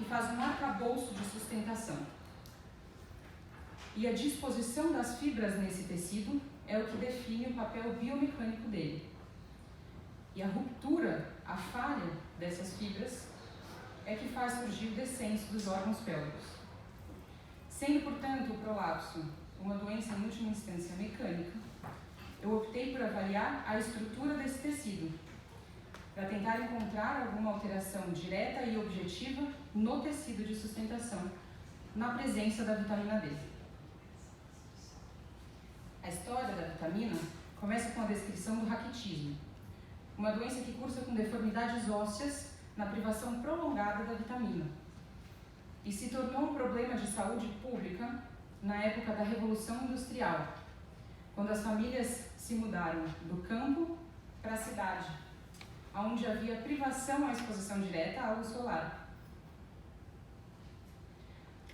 que faz um arcabouço de sustentação. E a disposição das fibras nesse tecido é o que define o papel biomecânico dele. E a ruptura, a falha dessas fibras, é que faz surgir o descenso dos órgãos pélvicos. Sendo, portanto, o prolapso uma doença em última instância mecânica, eu optei por avaliar a estrutura desse tecido, para tentar encontrar alguma alteração direta e objetiva no tecido de sustentação, na presença da vitamina D. A história da vitamina começa com a descrição do raquitismo, uma doença que cursa com deformidades ósseas na privação prolongada da vitamina, e se tornou um problema de saúde pública na época da Revolução Industrial, quando as famílias se mudaram do campo para a cidade, onde havia privação à exposição direta à luz solar.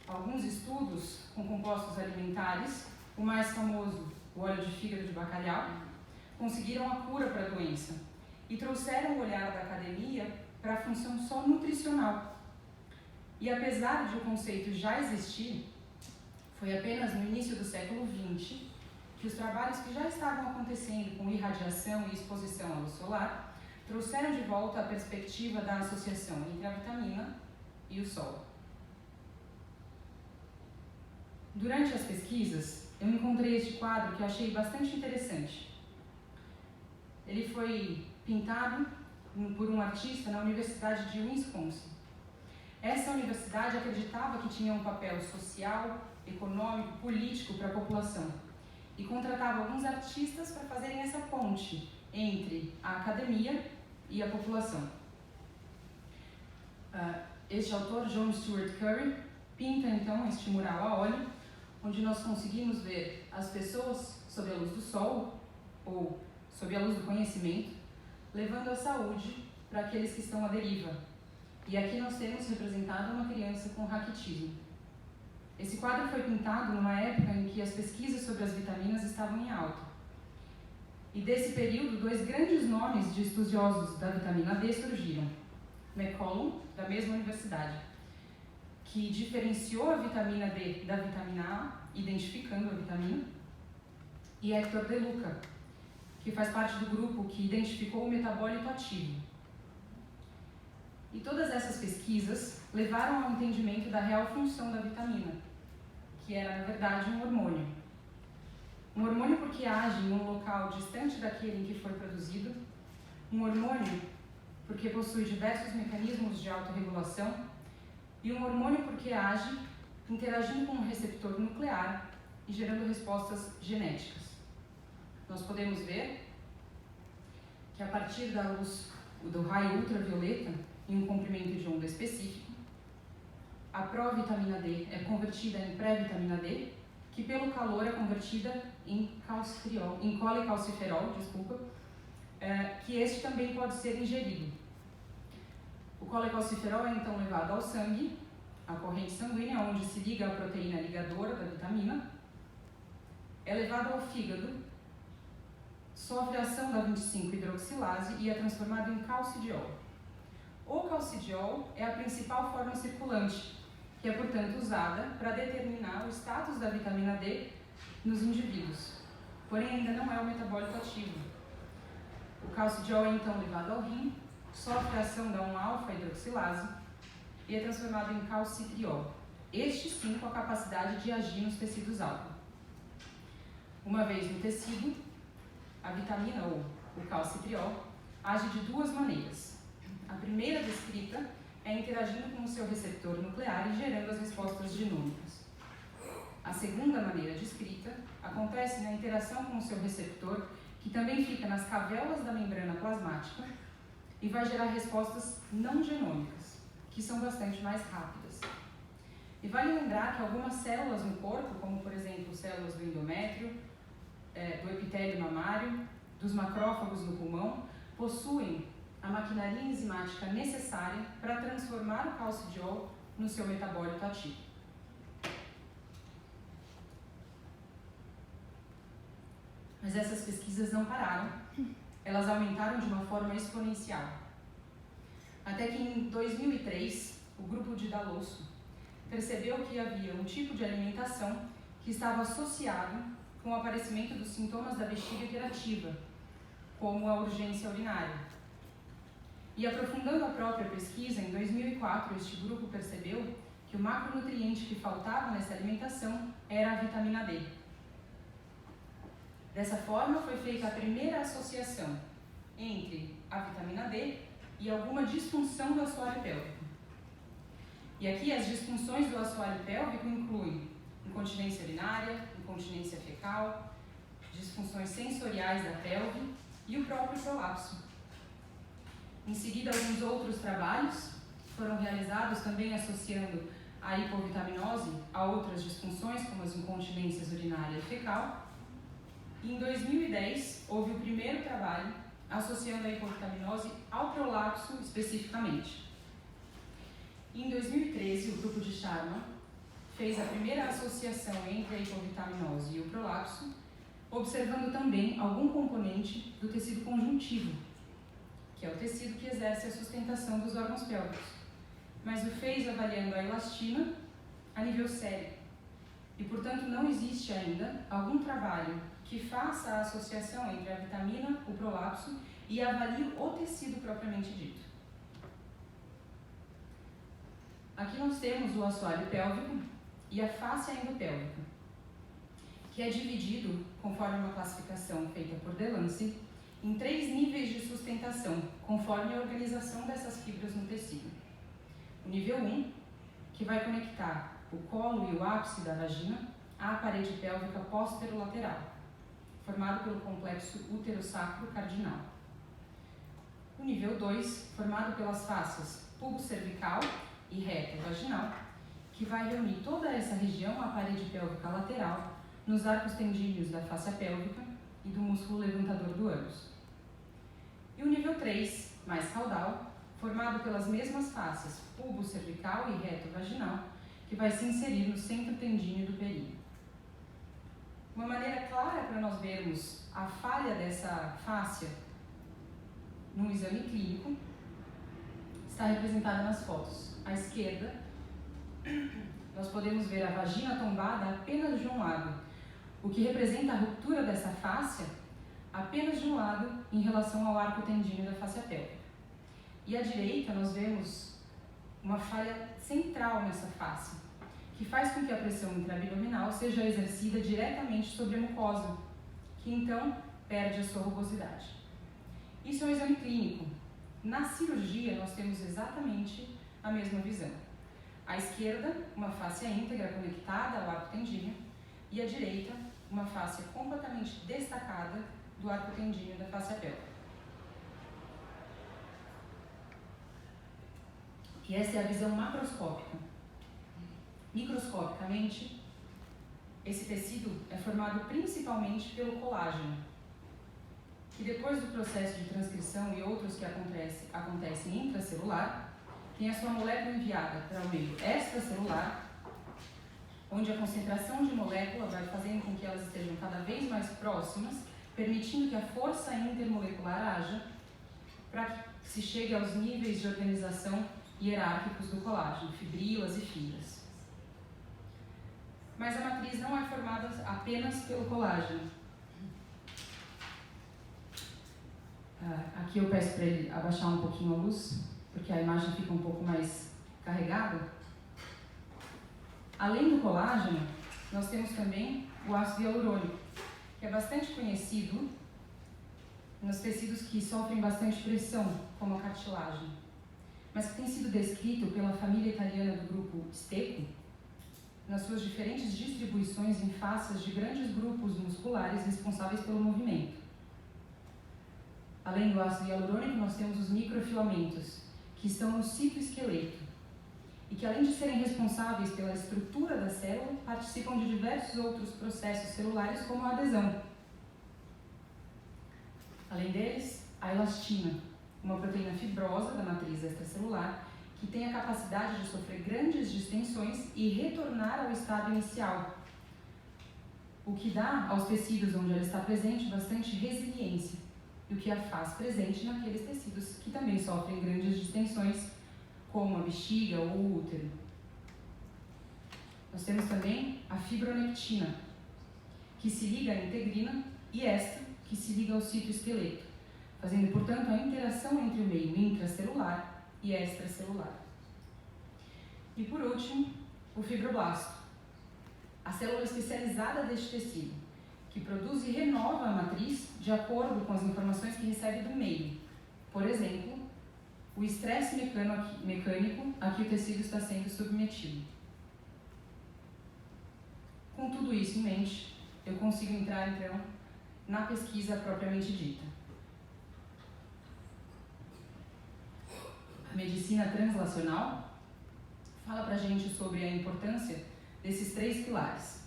Alguns estudos com compostos alimentares, o mais famoso, o óleo de fígado de bacalhau, conseguiram a cura para a doença e trouxeram o olhar da academia para a função só nutricional. E apesar de o conceito já existir, foi apenas no início do século XX que os trabalhos que já estavam acontecendo com irradiação e exposição à luz solar trouxeram de volta a perspectiva da associação entre a vitamina e o sol. Durante as pesquisas, eu encontrei este quadro que eu achei bastante interessante. Ele foi pintado por um artista na Universidade de Wisconsin. Essa universidade acreditava que tinha um papel social, econômico, político para a população e contratava alguns artistas para fazerem essa ponte entre a academia e a população. Este autor, John Stuart Curry, pinta então este mural a óleo, onde nós conseguimos ver as pessoas sob a luz do sol, ou sob a luz do conhecimento, levando a saúde para aqueles que estão à deriva. E aqui nós temos representado uma criança com raquitismo. Esse quadro foi pintado numa época em que as pesquisas sobre as vitaminas estavam em alta. E desse período, dois grandes nomes de estudiosos da vitamina D surgiram. McCollum, da mesma universidade, que diferenciou a vitamina D da vitamina A, identificando a vitamina, e Hector De Luca, que faz parte do grupo que identificou o metabólito ativo. E todas essas pesquisas levaram ao entendimento da real função da vitamina, que era, na verdade, um hormônio. Um hormônio porque age em um local distante daquele em que foi produzido, um hormônio porque possui diversos mecanismos de autorregulação, e um hormônio porque age interagindo com um receptor nuclear e gerando respostas genéticas. Nós podemos ver que a partir da luz do raio ultravioleta, em um comprimento de onda específico, a provitamina D é convertida em pré-vitamina D, que pelo calor é convertida em colecalciferol, que este também pode ser ingerido. O colecalciferol é então levado ao sangue, à corrente sanguínea, onde se liga a proteína ligadora da vitamina, é levado ao fígado, sofre a ação da 25-hidroxilase e é transformado em calcidiol. O calcidiol é a principal forma circulante, que é, portanto, usada para determinar o status da vitamina D nos indivíduos, porém ainda não é o metabólito ativo. O calcidiol é então levado ao rim, sofre a ação da 1-alfa-hidroxilase e é transformado em calcitriol, este sim com a capacidade de agir nos tecidos alfa. Uma vez no tecido, a vitamina ou o calcitriol age de duas maneiras. A primeira descrita é interagindo com o seu receptor nuclear e gerando as respostas genômicas. A segunda maneira descrita acontece na interação com o seu receptor, que também fica nas cavéolas da membrana plasmática e vai gerar respostas não genômicas, que são bastante mais rápidas. E vale lembrar que algumas células no corpo, como por exemplo células do endométrio, do epitélio mamário, dos macrófagos no pulmão, possuem a maquinaria enzimática necessária para transformar o calcidiol no seu metabólito ativo. Mas essas pesquisas não pararam, elas aumentaram de uma forma exponencial. Até que em 2003, o grupo de de Dalosso, percebeu que havia um tipo de alimentação que estava associado com o aparecimento dos sintomas da bexiga hiperativa, como a urgência urinária. E aprofundando a própria pesquisa, em 2004, este grupo percebeu que o macronutriente que faltava nessa alimentação era a vitamina D. Dessa forma, foi feita a primeira associação entre a vitamina D e alguma disfunção do assoalho pélvico. E aqui as disfunções do assoalho pélvico incluem incontinência urinária, incontinência fecal, disfunções sensoriais da pelve e o próprio prolapso. Em seguida, alguns outros trabalhos foram realizados também associando a hipovitaminose a outras disfunções, como as incontinências urinária e fecal. E em 2010, houve o primeiro trabalho associando a hipovitaminose ao prolapso especificamente. E em 2013, o grupo de Sharma fez a primeira associação entre a hipovitaminose e o prolapso, observando também algum componente do tecido conjuntivo, que é o tecido que exerce a sustentação dos órgãos pélvicos, mas o fez avaliando a elastina a nível sério. E, portanto, não existe ainda algum trabalho que faça a associação entre a vitamina, o prolapso e avalie o tecido propriamente dito. Aqui nós temos o assoalho pélvico e a fáscia endopélvica, que é dividido, conforme uma classificação feita por Delancey, em 3 níveis de sustentação, conforme a organização dessas fibras no tecido. O nível 1, que vai conectar o colo e o ápice da vagina à parede pélvica posterolateral, formado pelo complexo útero-sacro-cardinal. O nível 2, formado pelas fáscias pubo-cervical e reto-vaginal, que vai reunir toda essa região à parede pélvica lateral, nos arcos tendíneos da fáscia pélvica e do músculo levantador do ânus. E o nível 3, mais caudal, formado pelas mesmas fáscias pubo-cervical e reto-vaginal, que vai se inserir no centro tendíneo do períneo. Uma maneira clara para nós vermos a falha dessa fáscia no exame clínico está representada nas fotos. À esquerda, nós podemos ver a vagina tombada apenas de um lado, o que representa a ruptura dessa fáscia apenas de um lado em relação ao arco tendíneo da fáscia pélvica. E à direita nós vemos uma falha central nessa fáscia, que faz com que a pressão intraabdominal seja exercida diretamente sobre a mucosa, que então perde a sua rugosidade. Isso é um exame clínico. Na cirurgia nós temos exatamente a mesma visão. À esquerda, uma fáscia íntegra conectada ao arco tendíneo, e à direita, uma fáscia completamente destacada do arco tendíneo da fáscia pélvica. E essa é a visão macroscópica. Microscopicamente, esse tecido é formado principalmente pelo colágeno, que depois do processo de transcrição e outros que acontecem intracelular, tem a sua molécula enviada para o meio extracelular, onde a concentração de molécula vai fazendo com que elas estejam cada vez mais próximas, permitindo que a força intermolecular haja para que se chegue aos níveis de organização hierárquicos do colágeno, fibrilas e fibras. Mas a matriz não é formada apenas pelo colágeno. Aqui eu peço para ele abaixar um pouquinho a luz, porque a imagem fica um pouco mais carregada. Além do colágeno, nós temos também o ácido hialurônico, que é bastante conhecido nos tecidos que sofrem bastante pressão, como a cartilagem, mas que tem sido descrito pela família italiana do grupo Stecco, nas suas diferentes distribuições em faces de grandes grupos musculares responsáveis pelo movimento. Além do ácido hialurônico, nós temos os microfilamentos, que estão no citoesqueleto, e que além de serem responsáveis pela estrutura da célula, participam de diversos outros processos celulares, como a adesão. Além deles, a elastina, uma proteína fibrosa da matriz extracelular, que tem a capacidade de sofrer grandes distensões e retornar ao estado inicial, o que dá aos tecidos onde ela está presente bastante resiliência, e o que a faz presente naqueles tecidos que também sofrem grandes distensões, como a bexiga ou o útero. Nós temos também a fibronectina, que se liga à integrina, e esta, que se liga ao citoesqueleto, fazendo, portanto, a interação entre o meio intracelular e extracelular. E, por último, o fibroblasto, a célula especializada deste tecido, que produz e renova a matriz de acordo com as informações que recebe do meio. Por exemplo, o estresse mecânico a que o tecido está sendo submetido. Com tudo isso em mente, eu consigo entrar, então, na pesquisa propriamente dita. A medicina translacional fala pra gente sobre a importância desses 3 pilares: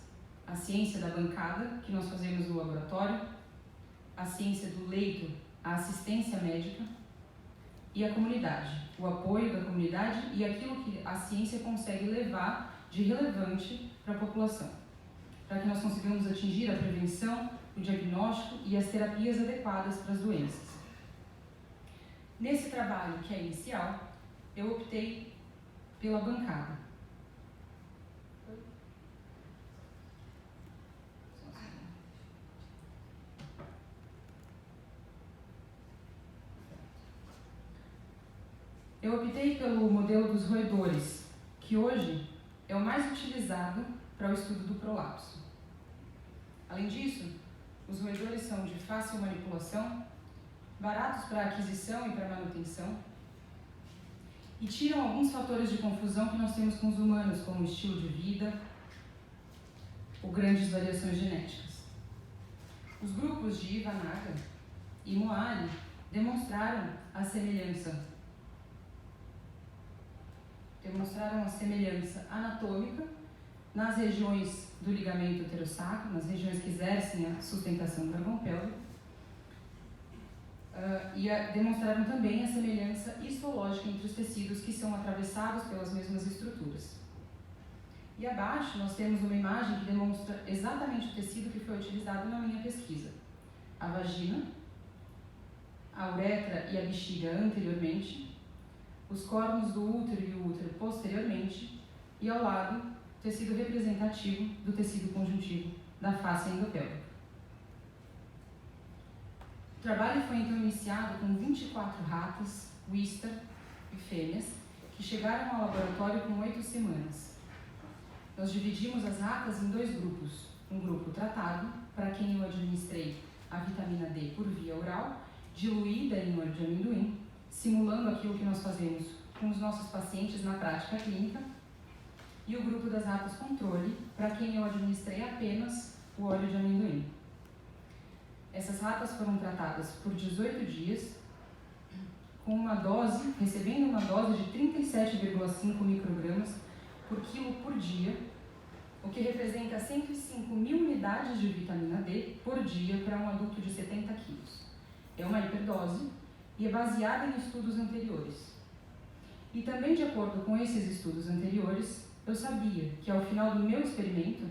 a ciência da bancada, que nós fazemos no laboratório, a ciência do leito, a assistência médica, e a comunidade, o apoio da comunidade e aquilo que a ciência consegue levar de relevante para a população, para que nós consigamos atingir a prevenção, o diagnóstico e as terapias adequadas para as doenças. Nesse trabalho, que é inicial, eu optei pela bancada. Eu optei pelo modelo dos roedores, que hoje é o mais utilizado para o estudo do prolapso. Além disso, os roedores são de fácil manipulação, baratos para aquisição e para manutenção, e tiram alguns fatores de confusão que nós temos com os humanos, como estilo de vida ou grandes variações genéticas. Os grupos de Ivanaga e Moali demonstraram a semelhança anatômica nas regiões do ligamento uterosacro, nas regiões que exercem a sustentação do órgão pélvico, e demonstraram também a semelhança histológica entre os tecidos que são atravessados pelas mesmas estruturas. E abaixo nós temos uma imagem que demonstra exatamente o tecido que foi utilizado na minha pesquisa: a vagina, a uretra e a bexiga anteriormente, os cornos do útero e o útero posteriormente, e ao lado, tecido representativo do tecido conjuntivo da face endopélvica. O trabalho foi então iniciado com 24 ratas, Wistar e fêmeas, que chegaram ao laboratório com 8 semanas. Nós dividimos as ratas em 2 grupos. Um grupo tratado, para quem eu administrei a vitamina D por via oral, diluída em óleo de amendoim, simulando aquilo que nós fazemos com os nossos pacientes na prática clínica, e o grupo das ratas controle, para quem eu administrei apenas o óleo de amendoim. Essas ratas foram tratadas por 18 dias, com recebendo uma dose de 37,5 microgramas por quilo por dia, o que representa 105.000 unidades de vitamina D por dia para um adulto de 70 quilos. É uma hiperdose e é baseada em estudos anteriores. E também, de acordo com esses estudos anteriores, eu sabia que ao final do meu experimento,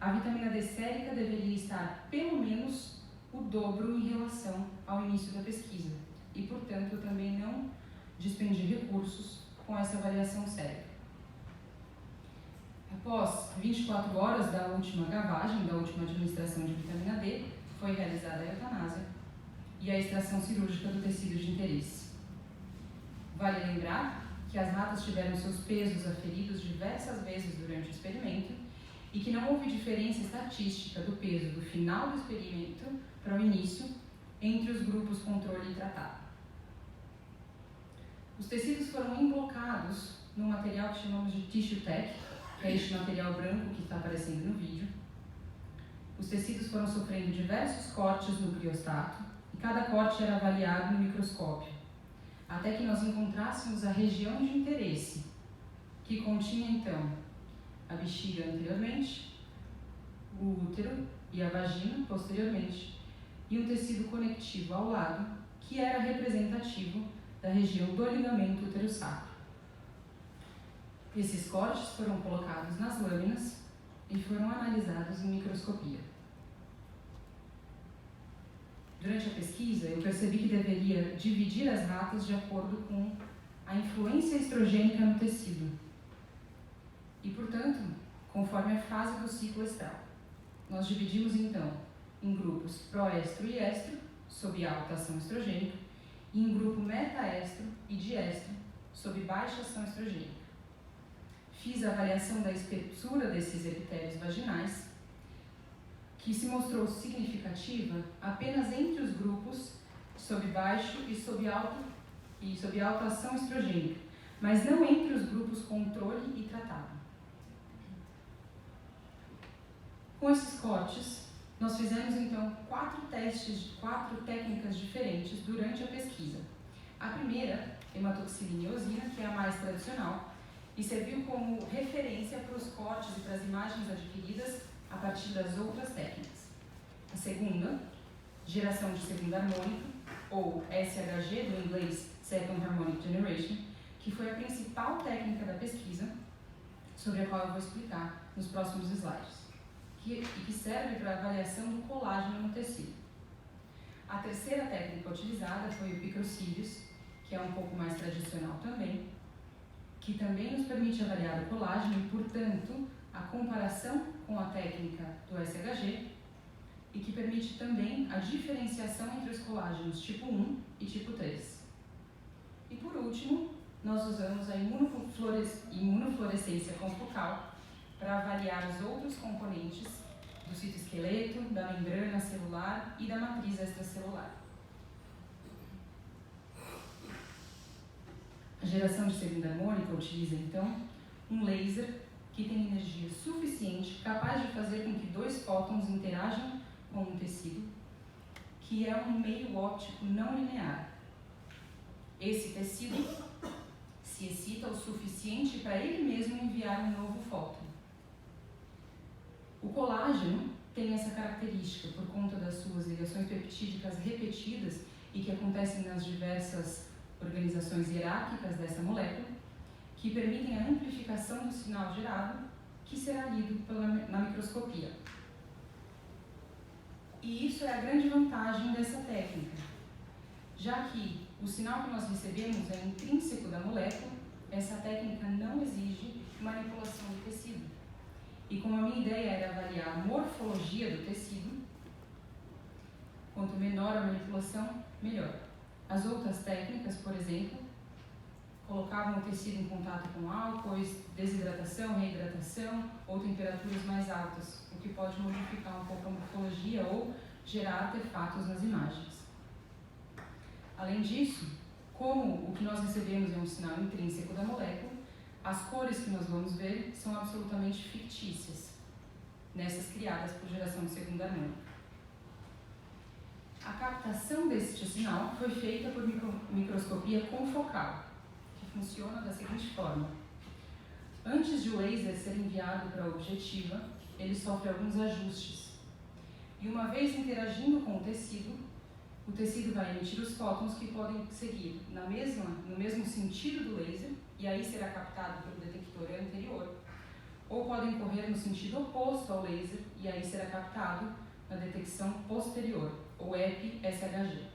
a vitamina D sérica deveria estar pelo menos o dobro em relação ao início da pesquisa. E, portanto, eu também não dispendi recursos com essa avaliação sérica. Após 24 horas da última gavagem, da última administração de vitamina D, foi realizada a eutanásia e a extração cirúrgica do tecido de interesse. Vale lembrar que as ratas tiveram seus pesos aferidos diversas vezes durante o experimento e que não houve diferença estatística do peso do final do experimento para o início entre os grupos controle e tratado. Os tecidos foram emblocados num material que chamamos de tissue tech, que é este material branco que está aparecendo no vídeo. Os tecidos foram sofrendo diversos cortes no criostato e cada corte era avaliado no microscópio, até que nós encontrássemos a região de interesse, que continha então a bexiga anteriormente, o útero e a vagina posteriormente, e um tecido conectivo ao lado, que era representativo da região do ligamento uterosacro. Esses cortes foram colocados nas lâminas e foram analisados em microscopia. Durante a pesquisa, eu percebi que deveria dividir as ratas de acordo com a influência estrogênica no tecido. E, portanto, conforme a fase do ciclo estral, nós dividimos então em grupos proestro e estro, sob alta ação estrogênica, e em grupo metaestro e diestro, sob baixa ação estrogênica. Fiz a avaliação da espessura desses epitélios vaginais, que se mostrou significativa apenas entre os grupos sob baixo e sob alta ação estrogênica, mas não entre os grupos controle e tratado. Com esses cortes, nós fizemos então 4 técnicas diferentes durante a pesquisa. A primeira, hematoxilina e eosina, que é a mais tradicional, e serviu como referência para os cortes e para as imagens adquiridas a partir das outras técnicas. A segunda, geração de segunda harmônica, ou SHG, do inglês Second Harmonic Generation, que foi a principal técnica da pesquisa, sobre a qual eu vou explicar nos próximos slides, e que serve para a avaliação do colágeno no tecido. A terceira técnica utilizada foi o Picrocílios, que é um pouco mais tradicional também, que também nos permite avaliar o colágeno e, portanto, a comparação com a técnica do SHG, e que permite também a diferenciação entre os colágenos tipo 1 e tipo 3. E por último, nós usamos a imunofluorescência confocal para avaliar os outros componentes do citoesqueleto, da membrana celular e da matriz extracelular. A geração de segunda harmônica utiliza, então, um laser que tem energia suficiente, capaz de fazer com que 2 fótons interajam com um tecido, que é um meio óptico não linear. Esse tecido se excita o suficiente para ele mesmo enviar um novo fóton. O colágeno tem essa característica por conta das suas ligações peptídicas repetidas e que acontecem nas diversas organizações hierárquicas dessa molécula, que permitem a amplificação do sinal gerado, que será lido na microscopia. E isso é a grande vantagem dessa técnica, já que o sinal que nós recebemos é intrínseco da molécula, essa técnica não exige manipulação do tecido. E como a minha ideia era avaliar a morfologia do tecido, quanto menor a manipulação, melhor. As outras técnicas, por exemplo, colocavam o tecido em contato com álcool, desidratação, reidratação ou temperaturas mais altas, o que pode modificar um pouco a morfologia ou gerar artefatos nas imagens. Além disso, como o que nós recebemos é um sinal intrínseco da molécula, as cores que nós vamos ver são absolutamente fictícias, nessas criadas por geração de segunda harmônica. A captação deste sinal foi feita por microscopia confocal, que funciona da seguinte forma. Antes de o laser ser enviado para a objetiva, ele sofre alguns ajustes. E uma vez interagindo com o tecido vai emitir os fótons que podem seguir no mesmo sentido do laser, e aí será captado pelo detector anterior, ou podem correr no sentido oposto ao laser, e aí será captado na detecção posterior, ou EPI-SHG.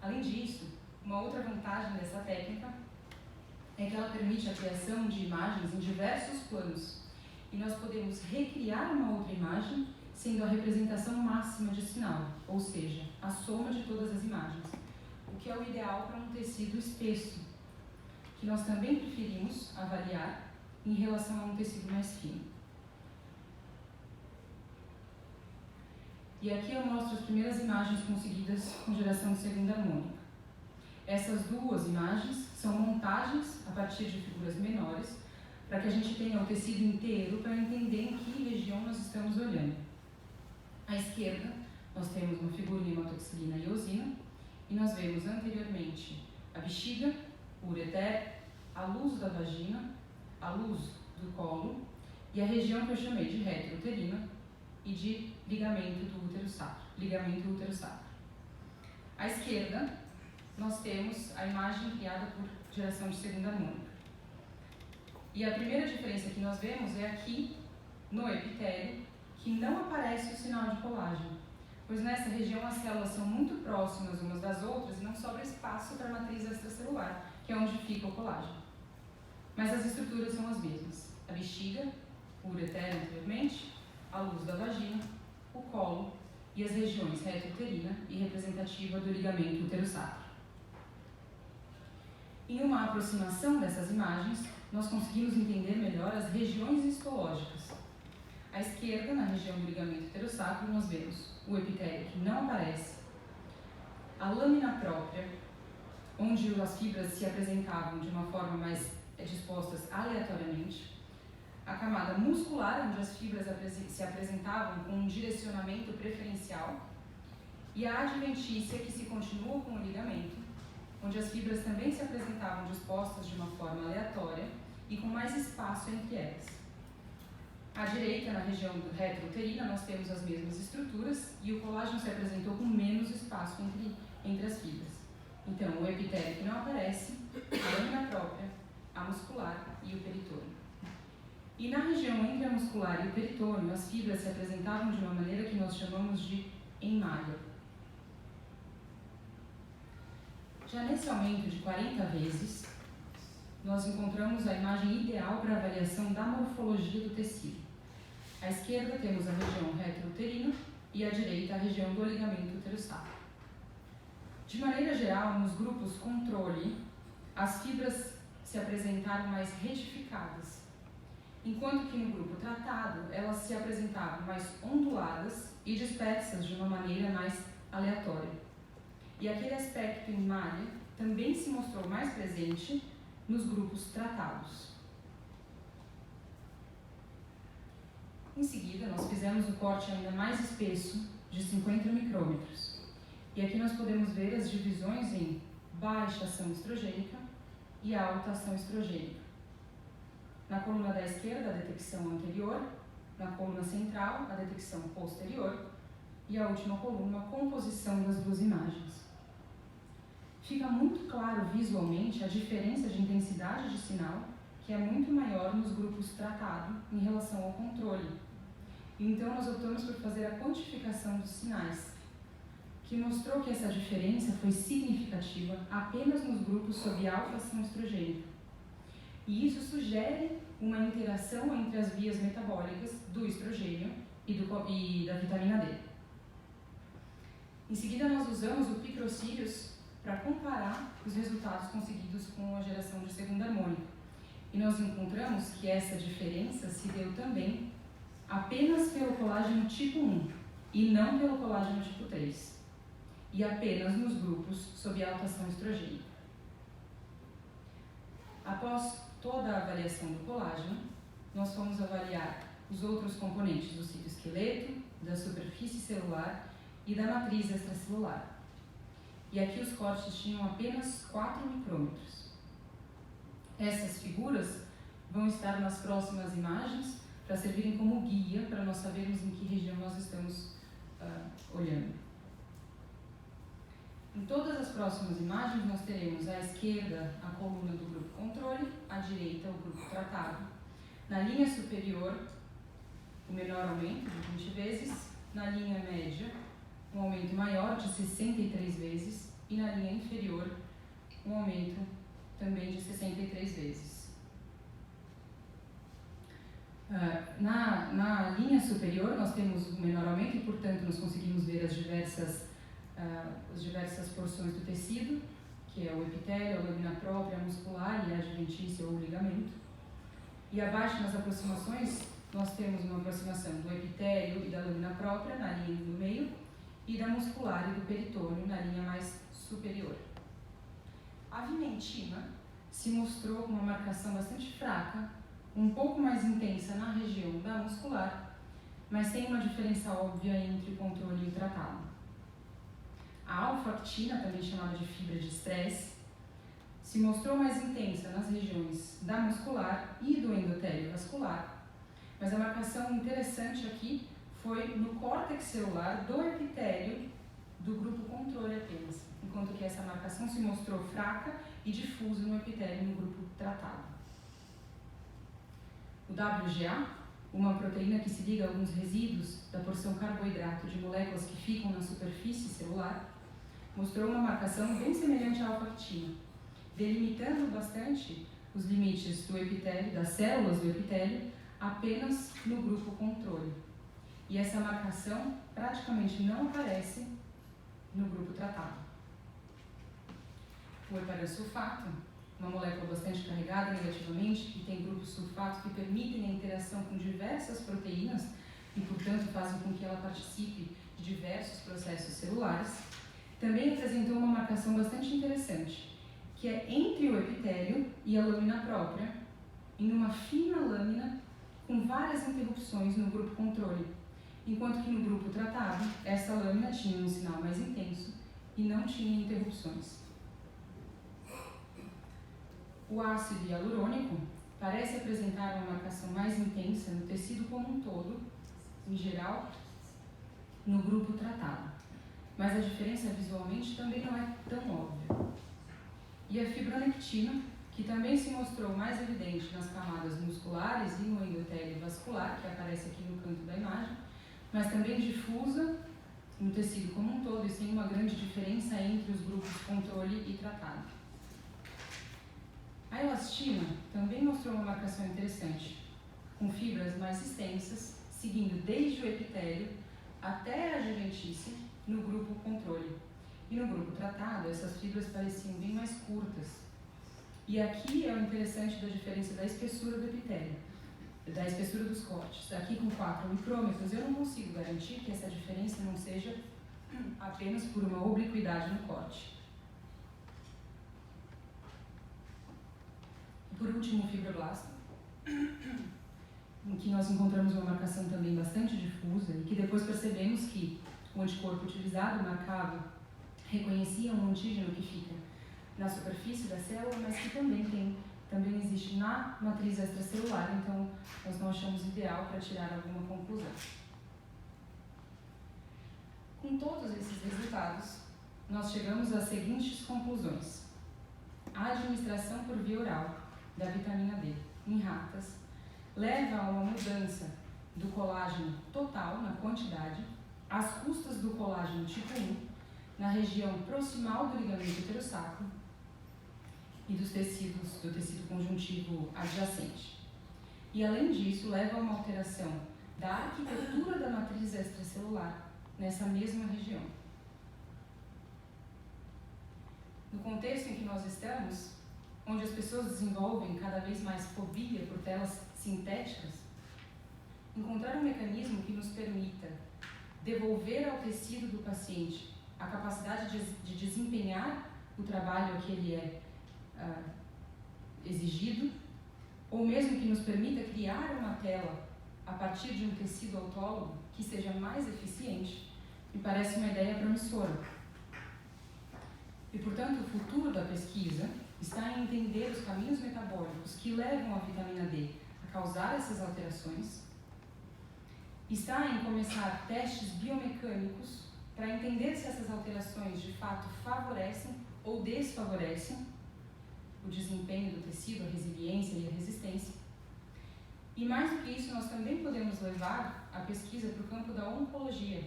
Além disso, uma outra vantagem dessa técnica é que ela permite a criação de imagens em diversos planos, e nós podemos recriar uma outra imagem sendo a representação máxima de sinal, ou seja, a soma de todas as imagens, o que é o ideal para um tecido espesso, que nós também preferimos avaliar em relação a um tecido mais fino. E aqui eu mostro as primeiras imagens conseguidas com geração de segunda harmônica. Essas 2 imagens são montagens a partir de figuras menores, para que a gente tenha o tecido inteiro para entender em que região nós estamos olhando. À esquerda, nós temos uma figura de hematoxilina e eosina, e nós vemos anteriormente a bexiga, o ureter, a luz da vagina, a luz do colo e a região que eu chamei de reto-uterina e de ligamento útero sacro. À esquerda, nós temos a imagem criada por geração de segunda harmônica. E a primeira diferença que nós vemos é aqui, no epitélio, que não aparece o sinal de colágeno, pois nessa região as células são muito próximas umas das outras e não sobra espaço para a matriz extracelular, que é onde fica o colágeno. Mas as estruturas são as mesmas. A bexiga, o ureter anteriormente, a luz da vagina, o colo e as regiões reto-uterina e representativa do ligamento uterosacro. Em uma aproximação dessas imagens, nós conseguimos entender melhor as regiões histológicas. À esquerda, na região do ligamento uterosacro, nós vemos o epitélio que não aparece, a lâmina própria, onde as fibras se apresentavam de uma forma mais dispostas aleatoriamente, a camada muscular, onde as fibras se apresentavam com um direcionamento preferencial, e a adventícia, que se continua com o ligamento, onde as fibras também se apresentavam dispostas de uma forma aleatória e com mais espaço entre elas. À direita, na região reto-uterina, nós temos as mesmas estruturas e o colágeno se apresentou com menos espaço entre as fibras. Então, o epitélio que não aparece, a lâmina própria, a muscular e o peritônio. E na região entre a muscular e o peritônio, as fibras se apresentavam de uma maneira que nós chamamos de emalha. Já nesse aumento de 40 vezes, nós encontramos a imagem ideal para avaliação da morfologia do tecido. À esquerda temos a região reto-uterina e à direita a região do ligamento uterosacro. De maneira geral, nos grupos controle, as fibras se apresentaram mais retificadas, enquanto que no grupo tratado, elas se apresentavam mais onduladas e dispersas de uma maneira mais aleatória. E aquele aspecto em malha também se mostrou mais presente nos grupos tratados. Em seguida, nós fizemos um corte ainda mais espesso, de 50 micrômetros. E aqui nós podemos ver as divisões em baixa ação estrogênica e alta ação estrogênica. Na coluna da esquerda, a detecção anterior, na coluna central, a detecção posterior, e a última coluna, a composição das duas imagens. Fica muito claro visualmente a diferença de intensidade de sinal, que é muito maior nos grupos tratado em relação ao controle. Então, nós optamos por fazer a quantificação dos sinais, que mostrou que essa diferença foi significativa apenas nos grupos sob alta ação estrogênica. E isso sugere uma interação entre as vias metabólicas do estrogênio e da vitamina D. Em seguida, nós usamos o picrocílios para comparar os resultados conseguidos com a geração de segunda harmônica. E nós encontramos que essa diferença se deu também apenas pelo colágeno tipo 1 e não pelo colágeno tipo 3, e apenas nos grupos sob alta ação estrogênica. Após toda a avaliação do colágeno, nós fomos avaliar os outros componentes do citoesqueleto, da superfície celular e da matriz extracelular. E aqui os cortes tinham apenas 4 micrômetros. Essas figuras vão estar nas próximas imagens para servirem como guia para nós sabermos em que região nós estamos olhando. Em todas as próximas imagens nós teremos à esquerda a coluna do grupo controle, à direita o grupo tratado. Na linha superior, o menor aumento de 20 vezes, na linha média, um aumento maior de 63 vezes e na linha inferior, um aumento também de 63 vezes. Na linha superior nós temos o menor aumento e, portanto, nós conseguimos ver as diversas porções do tecido, que é o epitélio, a lâmina própria, a muscular e a adventícia ou o ligamento. E abaixo, nas aproximações, nós temos uma aproximação do epitélio e da lâmina própria na linha do meio e da muscular e do peritônio na linha mais superior. A vimentina se mostrou com uma marcação bastante fraca, um pouco mais intensa na região da muscular, mas sem uma diferença óbvia entre o controle e o tratado. A alfa-actina, também chamada de fibra de estresse, se mostrou mais intensa nas regiões da muscular e do endotélio vascular, mas a marcação interessante aqui foi no córtex celular do epitélio do grupo controle apenas, enquanto que essa marcação se mostrou fraca e difusa no epitélio no grupo tratado. O WGA, uma proteína que se liga a alguns resíduos da porção carboidrato de moléculas que ficam na superfície celular, mostrou uma marcação bem semelhante à alfa-actina. delimitando bastante os limites do epitélio, das células do epitélio, apenas no grupo controle. E essa marcação praticamente não aparece no grupo tratado. O heparansulfato, uma molécula bastante carregada negativamente, que tem grupos sulfato que permitem a interação com diversas proteínas e, portanto, fazem com que ela participe de diversos processos celulares, também apresentou uma marcação bastante interessante, que é entre o epitélio e a lâmina própria, em uma fina lâmina com várias interrupções no grupo controle, enquanto que no grupo tratado, essa lâmina tinha um sinal mais intenso e não tinha interrupções. O ácido hialurônico parece apresentar uma marcação mais intensa no tecido como um todo, em geral, no grupo tratado. Mas a diferença visualmente também não é tão óbvia. E a fibronectina, que também se mostrou mais evidente nas camadas musculares e no endotélio vascular, que aparece aqui no canto da imagem, mas também difusa no tecido como um todo e sem uma grande diferença entre os grupos controle e tratado. A elastina também mostrou uma marcação interessante, com fibras mais extensas, seguindo desde o epitélio até a adventícia no grupo controle. E no grupo tratado, essas fibras pareciam bem mais curtas. E aqui é o interessante da diferença da espessura do epitélio, da espessura dos cortes. Aqui com 4 micrômetros, eu não consigo garantir que essa diferença não seja apenas por uma obliquidade no corte. Por último, o fibroblasto, em que nós encontramos uma marcação também bastante difusa e que depois percebemos que o anticorpo utilizado, marcado, reconhecia um antígeno que fica na superfície da célula, mas que também existe na matriz extracelular, então nós não achamos ideal para tirar alguma conclusão. Com todos esses resultados, nós chegamos às seguintes conclusões. A administração por via oral da vitamina D em ratas leva a uma mudança do colágeno total na quantidade, às custas do colágeno tipo 1, na região proximal do ligamento heterossacro e do tecido conjuntivo adjacente. E, além disso, leva a uma alteração da arquitetura da matriz extracelular nessa mesma região. No contexto em que nós estamos, onde as pessoas desenvolvem cada vez mais fobia por telas sintéticas, encontrar um mecanismo que nos permita devolver ao tecido do paciente a capacidade de desempenhar o trabalho a que ele é exigido, ou mesmo que nos permita criar uma tela a partir de um tecido autólogo que seja mais eficiente, me parece uma ideia promissora. E, portanto, o futuro da pesquisa está em entender os caminhos metabólicos que levam a vitamina D a causar essas alterações, está em começar testes biomecânicos para entender se essas alterações de fato favorecem ou desfavorecem o desempenho do tecido, a resiliência e a resistência. E mais do que isso, nós também podemos levar a pesquisa para o campo da oncologia.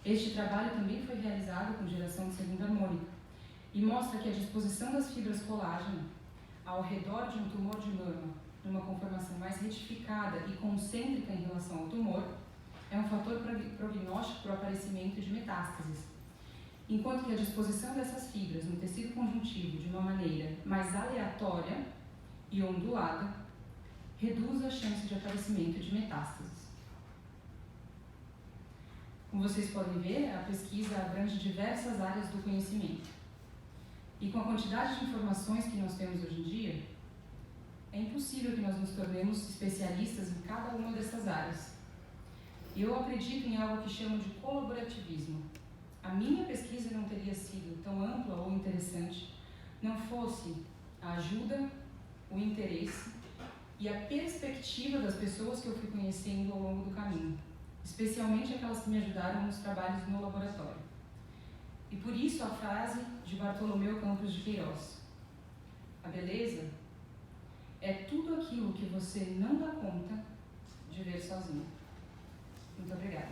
Este trabalho também foi realizado com geração de segunda harmônica e mostra que a disposição das fibras colágeno ao redor de um tumor de mama, numa conformação mais retificada e concêntrica em relação ao tumor, é um fator prognóstico para o aparecimento de metástases, enquanto que a disposição dessas fibras no tecido conjuntivo de uma maneira mais aleatória e ondulada reduz a chance de aparecimento de metástases. Como vocês podem ver, a pesquisa abrange diversas áreas do conhecimento. E com a quantidade de informações que nós temos hoje em dia, é impossível que nós nos tornemos especialistas em cada uma dessas áreas. E eu acredito em algo que chamo de colaborativismo. A minha pesquisa não teria sido tão ampla ou interessante não fosse a ajuda, o interesse e a perspectiva das pessoas que eu fui conhecendo ao longo do caminho, especialmente aquelas que me ajudaram nos trabalhos no laboratório. E por isso a frase de Bartolomeu Campos de Queiroz: a beleza é tudo aquilo que você não dá conta de ver sozinho. Muito obrigada.